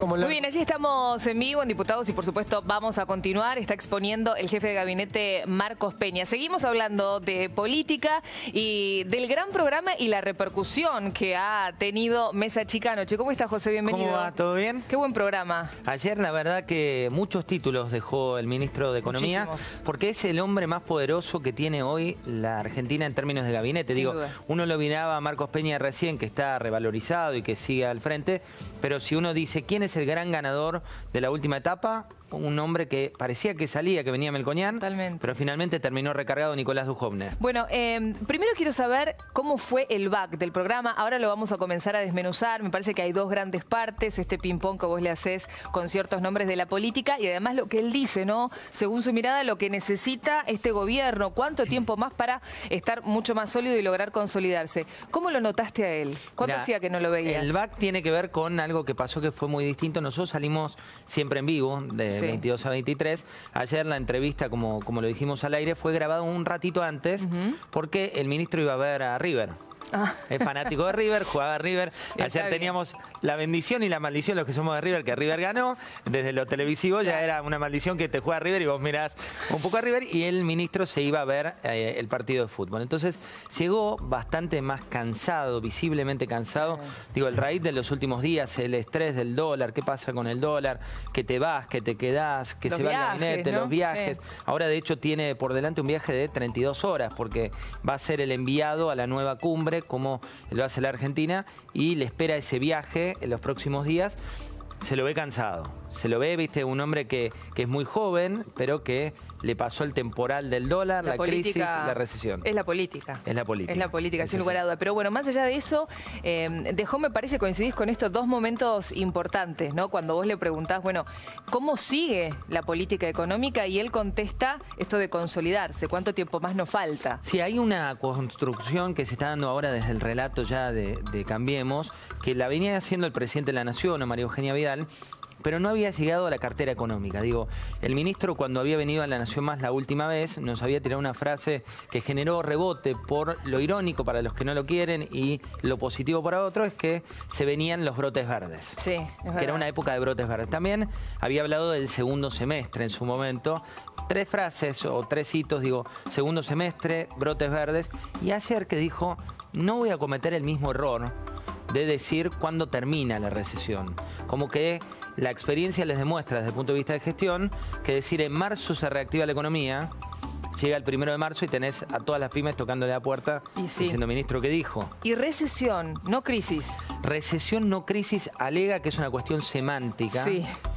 Muy bien, allí estamos en vivo en Diputados y por supuesto vamos a continuar. Está exponiendo el jefe de gabinete Marcos Peña. Seguimos hablando de política y del gran programa y la repercusión que ha tenido Mesa Chica anoche. ¿Cómo está, José? Bienvenido. ¿Cómo va? ¿Todo bien? Qué buen programa. Ayer la verdad que muchos títulos dejó el ministro de Economía. Muchísimos. Porque es el hombre más poderoso que tiene hoy la Argentina en términos de gabinete. Sin Digo, duda. uno lo miraba a Marcos Peña recién, que está revalorizado y que sigue al frente, pero si uno dice quién es el gran ganador de la última etapa, un hombre que parecía que salía, que venía Melconian, Totalmente. pero finalmente terminó recargado Nicolás Dujovne. Bueno, primero quiero saber cómo fue el back del programa. Ahora lo vamos a comenzar a desmenuzar. Me parece que hay dos grandes partes. Este ping-pong que vos le hacés con ciertos nombres de la política y además lo que él dice, ¿no? Según su mirada, lo que necesita este gobierno. ¿Cuánto tiempo más para estar mucho más sólido y lograr consolidarse? ¿Cómo lo notaste a él? ¿Cuánto hacía que no lo veías? El back tiene que ver con algo que pasó que fue muy distinto. Nosotros salimos siempre en vivo, de 22 a 23. Ayer la entrevista, como lo dijimos al aire, fue grabada un ratito antes porque el ministro iba a ver a River. Es fanático de River, jugaba a River. Ayer teníamos la bendición y la maldición, los que somos de River, que River ganó. Desde lo televisivo ya era una maldición que te juega a River y vos mirás un poco a River, y el ministro se iba a ver el partido de fútbol. Entonces llegó bastante más cansado, visiblemente cansado. Digo, el raíz de los últimos días, el estrés del dólar, qué pasa con el dólar, que te vas, que te quedás, que se va el gabinete, ¿no? Los viajes. Ahora de hecho tiene por delante un viaje de 32 horas porque va a ser el enviado a la nueva cumbre, como lo hace la Argentina, y le espera ese viaje en los próximos días. Se lo ve cansado, se lo ve, viste, un hombre que es muy joven, pero que le pasó el temporal del dólar, la crisis y la recesión. Es la política. Es la política. Es la política, sin lugar a duda. Pero bueno, más allá de eso, dejó, me parece, coincidís con estos dos momentos importantes, ¿no? Cuando vos le preguntás, bueno, ¿cómo sigue la política económica? Y él contesta esto de consolidarse. ¿Cuánto tiempo más nos falta? Sí, hay una construcción que se está dando ahora desde el relato ya de Cambiemos, que la venía haciendo el presidente de la Nación, María Eugenia Vidal, pero no había llegado a la cartera económica. Digo, el ministro cuando había venido a La Nación Más la última vez nos había tirado una frase que generó rebote por lo irónico para los que no lo quieren y lo positivo para otros, es que se venían los brotes verdes. Sí, es verdad. Que era una época de brotes verdes. También había hablado del segundo semestre en su momento. 3 frases o 3 hitos, digo, segundo semestre, brotes verdes. Y ayer que dijo, no voy a cometer el mismo error de decir cuándo termina la recesión. Como que la experiencia les demuestra desde el punto de vista de gestión que decir en marzo se reactiva la economía, llega el 1 de marzo y tenés a todas las pymes tocándole la puerta diciendo, ministro, ¿qué dijo? Y recesión, no crisis. Recesión, no crisis, alega que es una cuestión semántica,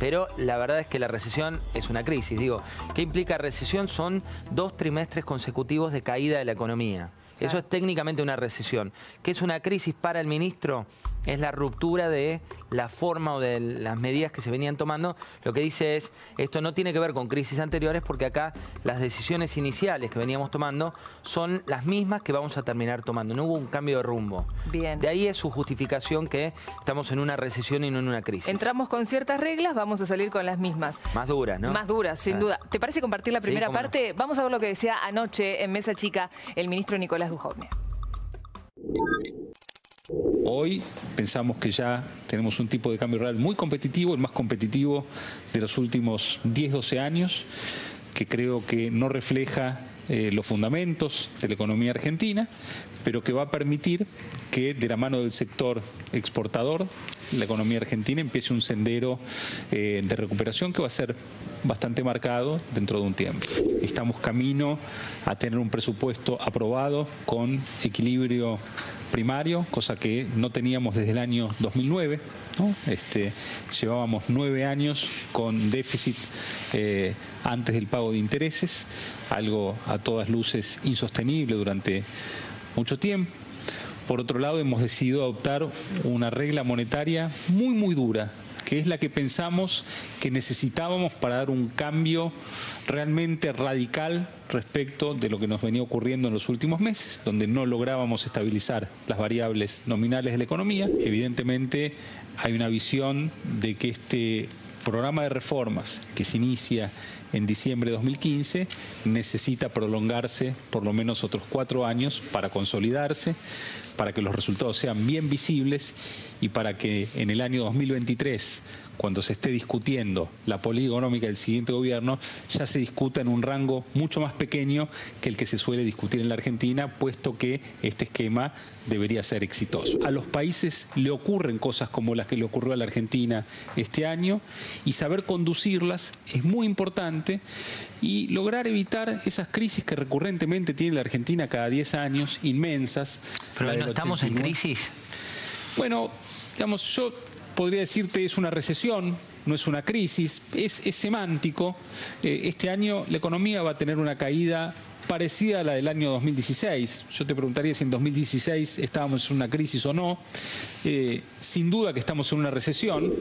pero la verdad es que la recesión es una crisis. Digo, ¿qué implica recesión? Son 2 trimestres consecutivos de caída de la economía. Eso es técnicamente una recesión. ¿Qué es una crisis para el ministro? Es la ruptura de la forma o de las medidas que se venían tomando. Lo que dice es, esto no tiene que ver con crisis anteriores porque acá las decisiones iniciales que veníamos tomando son las mismas que vamos a terminar tomando. No hubo un cambio de rumbo. Bien. De ahí es su justificación que estamos en una recesión y no en una crisis. Entramos con ciertas reglas, vamos a salir con las mismas. Más duras, ¿no? Más duras, sin duda. ¿Te parece compartir la primera parte? No. Vamos a ver lo que decía anoche en Mesa Chica el ministro Nicolás Dujovne. Hoy pensamos que ya tenemos un tipo de cambio real muy competitivo, el más competitivo de los últimos 10-12 años, que creo que no refleja los fundamentos de la economía argentina, pero que va a permitir que de la mano del sector exportador, la economía argentina empiece un sendero de recuperación que va a ser bastante marcado dentro de un tiempo. Estamos camino a tener un presupuesto aprobado con equilibrio primario, cosa que no teníamos desde el año 2009, ¿no? Llevábamos 9 años con déficit antes del pago de intereses, algo a todas luces insostenible durante mucho tiempo. Por otro lado, hemos decidido adoptar una regla monetaria muy dura, que es la que pensamos que necesitábamos para dar un cambio realmente radical respecto de lo que nos venía ocurriendo en los últimos meses, donde no lográbamos estabilizar las variables nominales de la economía. Evidentemente hay una visión de que este programa de reformas que se inicia en diciembre de 2015 necesita prolongarse por lo menos otros 4 años para consolidarse, para que los resultados sean bien visibles y para que en el año 2023, cuando se esté discutiendo la política económica del siguiente gobierno, ya se discuta en un rango mucho más pequeño que el que se suele discutir en la Argentina, puesto que este esquema debería ser exitoso. A los países le ocurren cosas como las que le ocurrió a la Argentina este año, y saber conducirlas es muy importante, y lograr evitar esas crisis que recurrentemente tiene la Argentina cada 10 años, inmensas. Pero no estamos en crisis. Bueno, digamos, yo podría decirte es una recesión, no es una crisis, es semántico. Este año la economía va a tener una caída parecida a la del año 2016. Yo te preguntaría si en 2016 estábamos en una crisis o no. Sin duda que estamos en una recesión.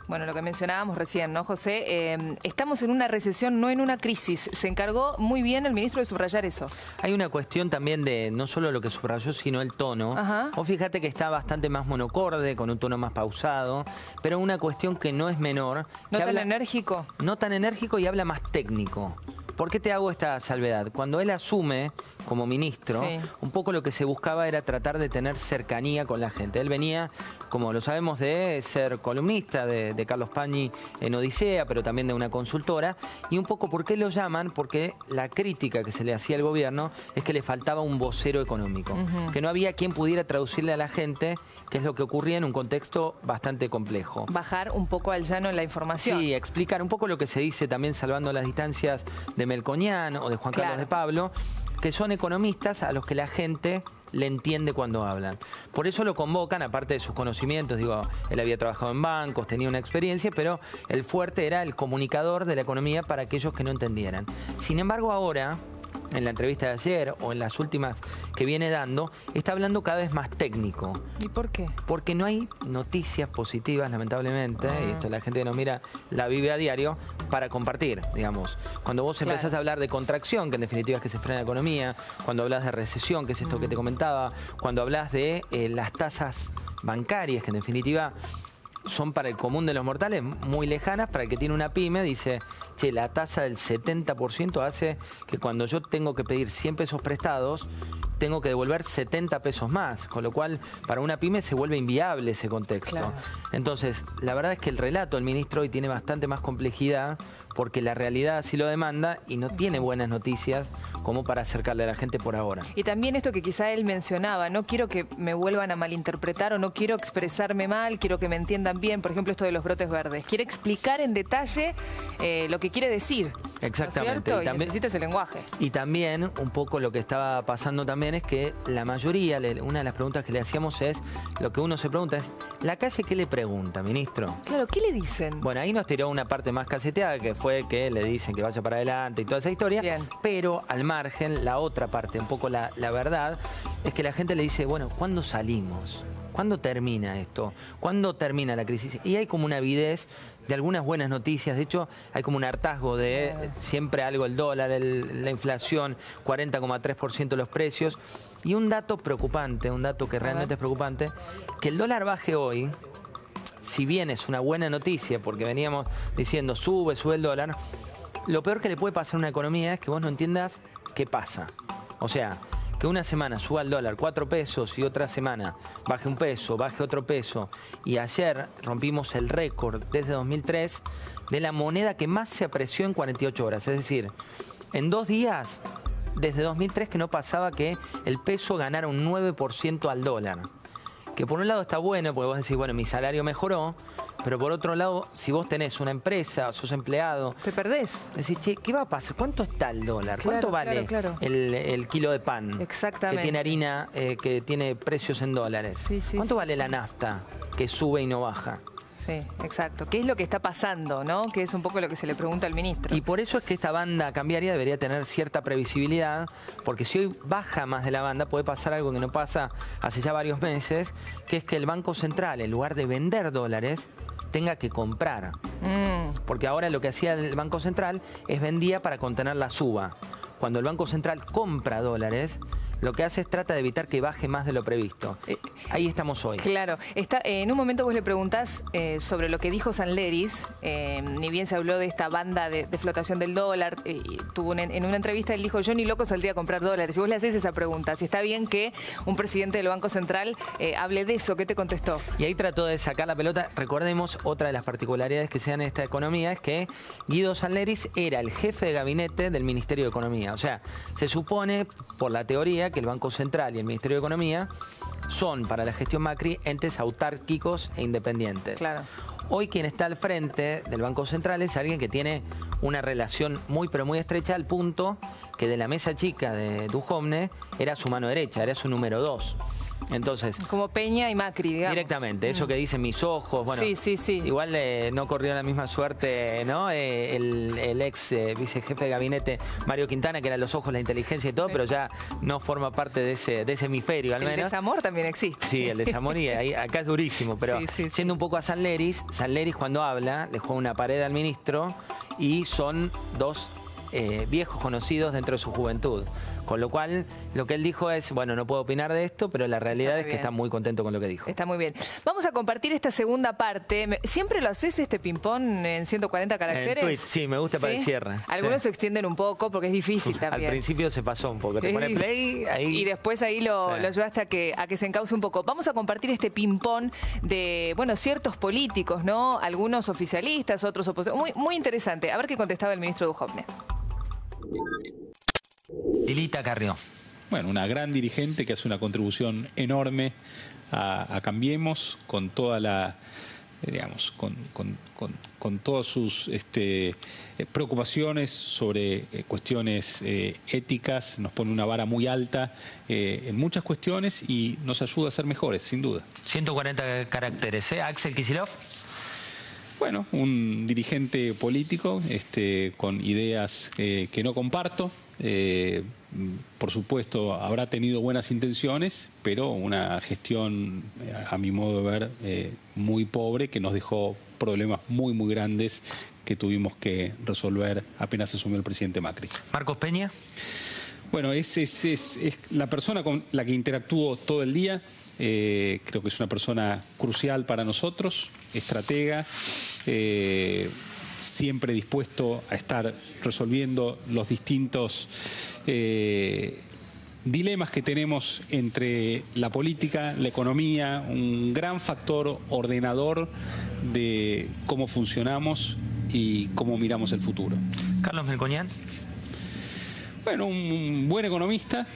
Bueno, lo que mencionábamos recién, ¿no, José? Estamos en una recesión, no en una crisis. Se encargó muy bien el ministro de subrayar eso. Hay una cuestión también de no solo lo que subrayó, sino el tono. Ajá. Vos fíjate que está bastante más monocorde, con un tono más pausado, pero una cuestión que no es menor. ¿No tan enérgico? No tan enérgico y habla más técnico. ¿Por qué te hago esta salvedad? Cuando él asume como ministro, sí, un poco lo que se buscaba era tratar de tener cercanía con la gente. Él venía, como lo sabemos, de ser columnista de Carlos Pañi en Odisea, pero también de una consultora. Y un poco, ¿por qué lo llaman? Porque la crítica que se le hacía al gobierno es que le faltaba un vocero económico. Que no había quien pudiera traducirle a la gente qué es lo que ocurría en un contexto bastante complejo. Bajar un poco al llano en la información. Sí, explicar un poco lo que se dice también, salvando las distancias, de Melconian o de Juan Carlos de Pablo, que son economistas a los que la gente le entiende cuando hablan. Por eso lo convocan, aparte de sus conocimientos, digo, él había trabajado en bancos, tenía una experiencia, pero el fuerte era el comunicador de la economía para aquellos que no entendieran. Sin embargo, ahora, en la entrevista de ayer o en las últimas que viene dando, está hablando cada vez más técnico. ¿Y por qué? Porque no hay noticias positivas, lamentablemente, y esto la gente que nos mira la vive a diario, para compartir, digamos. Cuando vos empezás a hablar de contracción, que en definitiva es que se frena la economía, cuando hablas de recesión, que es esto que te comentaba, cuando hablas de las tasas bancarias, que en definitiva son para el común de los mortales muy lejanas, para el que tiene una pyme, dice, che, la tasa del 70% hace que cuando yo tengo que pedir 100 pesos prestados, tengo que devolver 70 pesos más, con lo cual para una pyme se vuelve inviable ese contexto. Claro. Entonces, la verdad es que el relato del ministro hoy tiene bastante más complejidad, porque la realidad así lo demanda y no tiene buenas noticias como para acercarle a la gente por ahora. Y también esto que quizá él mencionaba, no quiero que me vuelvan a malinterpretar o no quiero expresarme mal, quiero que me entiendan bien, por ejemplo, esto de los brotes verdes. Quiere explicar en detalle lo que quiere decir. Exactamente. ¿No es cierto? Y necesita ese lenguaje. Y también, un poco lo que estaba pasando también es que la mayoría, una de las preguntas que le hacíamos es, lo que uno se pregunta es, ¿la calle qué le pregunta, ministro? Claro, ¿qué le dicen? Bueno, ahí nos tiró una parte más caseteada, que fue que le dicen que vaya para adelante y toda esa historia. Bien. Pero al margen, la otra parte, un poco la verdad, es que la gente le dice, bueno, ¿cuándo salimos? ¿Cuándo termina esto? ¿Cuándo termina la crisis? Y hay como una avidez de algunas buenas noticias. De hecho, hay como un hartazgo de siempre algo, el dólar, la inflación, 40,3% los precios. Y un dato preocupante, un dato que realmente es preocupante, que el dólar baje hoy, si bien es una buena noticia, porque veníamos diciendo sube el dólar, lo peor que le puede pasar a una economía es que vos no entiendas qué pasa. O sea, que una semana suba el dólar 4 pesos y otra semana baje un peso, baje otro peso. Y ayer rompimos el récord desde 2003 de la moneda que más se apreció en 48 horas. Es decir, en 2 días, desde 2003 que no pasaba que el peso ganara un 9% al dólar. Que por un lado está bueno, porque vos decís, bueno, mi salario mejoró, pero por otro lado, si vos tenés una empresa, sos empleado... Te perdés. Decís, che, ¿qué va a pasar? ¿Cuánto está el dólar? ¿Cuánto vale el kilo de pan? Exactamente. Que tiene harina, que tiene precios en dólares. ¿Cuánto vale la nafta, que sube y no baja? Sí, exacto. ¿Qué es lo que está pasando, no? Que es un poco lo que se le pregunta al ministro. Y por eso es que esta banda cambiaria debería tener cierta previsibilidad, porque si hoy baja más de la banda, puede pasar algo que no pasa hace ya varios meses, que es que el Banco Central, en lugar de vender dólares, tenga que comprar. Porque ahora lo que hacía el Banco Central es vendía para contener la suba. Cuando el Banco Central compra dólares, lo que hace es trata de evitar que baje más de lo previsto. Ahí estamos hoy. Claro. En un momento vos le preguntás sobre lo que dijo Sanleris, ni bien se habló de esta banda de flotación del dólar, en una entrevista él dijo, yo ni loco saldría a comprar dólares. Y vos le haces esa pregunta, si está bien que un presidente del Banco Central hable de eso, ¿qué te contestó? Y ahí trató de sacar la pelota. Recordemos, otra de las particularidades que se dan en esta economía es que Guido Sanleris era el jefe de gabinete del Ministerio de Economía. O sea, se supone, por la teoría, que el Banco Central y el Ministerio de Economía son, para la gestión Macri, entes autárquicos e independientes. Claro. Hoy quien está al frente del Banco Central es alguien que tiene una relación muy pero muy estrecha, al punto que de la mesa chica de Duhovne era su mano derecha, era su número 2. Entonces, como Peña y Macri, digamos. Directamente, eso que dicen mis ojos, bueno, sí. Igual no corrió la misma suerte, ¿no? El ex vicejefe de gabinete Mario Quintana, que eran los ojos, la inteligencia y todo, pero ya no forma parte de ese hemisferio, al menos. El desamor también existe. Sí, el desamor, y acá es durísimo, pero siendo un poco a Sanleris cuando habla, le juega una pared al ministro y son dos viejos conocidos dentro de su juventud. Con lo cual, lo que él dijo es, bueno, no puedo opinar de esto, pero la realidad es que está muy contento con lo que dijo. Está muy bien. Vamos a compartir esta segunda parte. ¿Siempre lo haces este ping-pong en 140 caracteres? En tweet, sí, me gusta para el cierre. Algunos se extienden un poco porque es difícil también. Al principio se pasó un poco. Te pone play, ahí... Y después ahí lo ayudaste a que se encauce un poco. Vamos a compartir este ping-pong de, bueno, ciertos políticos, ¿no? Algunos oficialistas, otros opositores. Muy interesante. A ver qué contestaba el ministro Duhovne. Lilita Carrió. Bueno, una gran dirigente que hace una contribución enorme a Cambiemos, con toda la, digamos, con todas sus preocupaciones sobre cuestiones éticas. Nos pone una vara muy alta en muchas cuestiones y nos ayuda a ser mejores, sin duda. 140 caracteres, ¿eh? Axel Kicillof. Bueno, un dirigente político con ideas que no comparto. Por supuesto, habrá tenido buenas intenciones, pero una gestión, a mi modo de ver, muy pobre, que nos dejó problemas muy grandes que tuvimos que resolver apenas asumió el presidente Macri. Marcos Peña. Bueno, es la persona con la que interactúo todo el día. Creo que es una persona crucial para nosotros, estratega, siempre dispuesto a estar resolviendo los distintos dilemas que tenemos entre la política, la economía, un gran factor ordenador de cómo funcionamos y cómo miramos el futuro. Carlos Melconian. Bueno, un buen economista,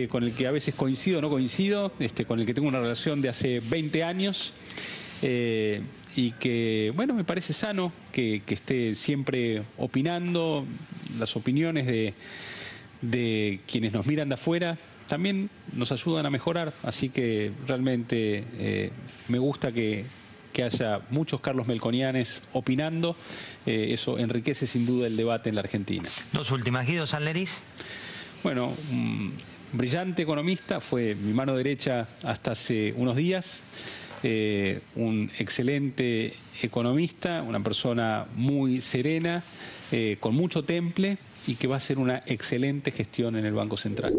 con el que a veces coincido o no coincido, con el que tengo una relación de hace 20 años y que, bueno, me parece sano que esté siempre opinando. Las opiniones de quienes nos miran de afuera también nos ayudan a mejorar, así que realmente me gusta que haya muchos Carlos Melconianes opinando. Eso enriquece sin duda el debate en la Argentina. Dos últimas. Guido Sanleris. Bueno, un brillante economista, fue mi mano derecha hasta hace unos días. Un excelente economista, una persona muy serena, con mucho temple y que va a hacer una excelente gestión en el Banco Central.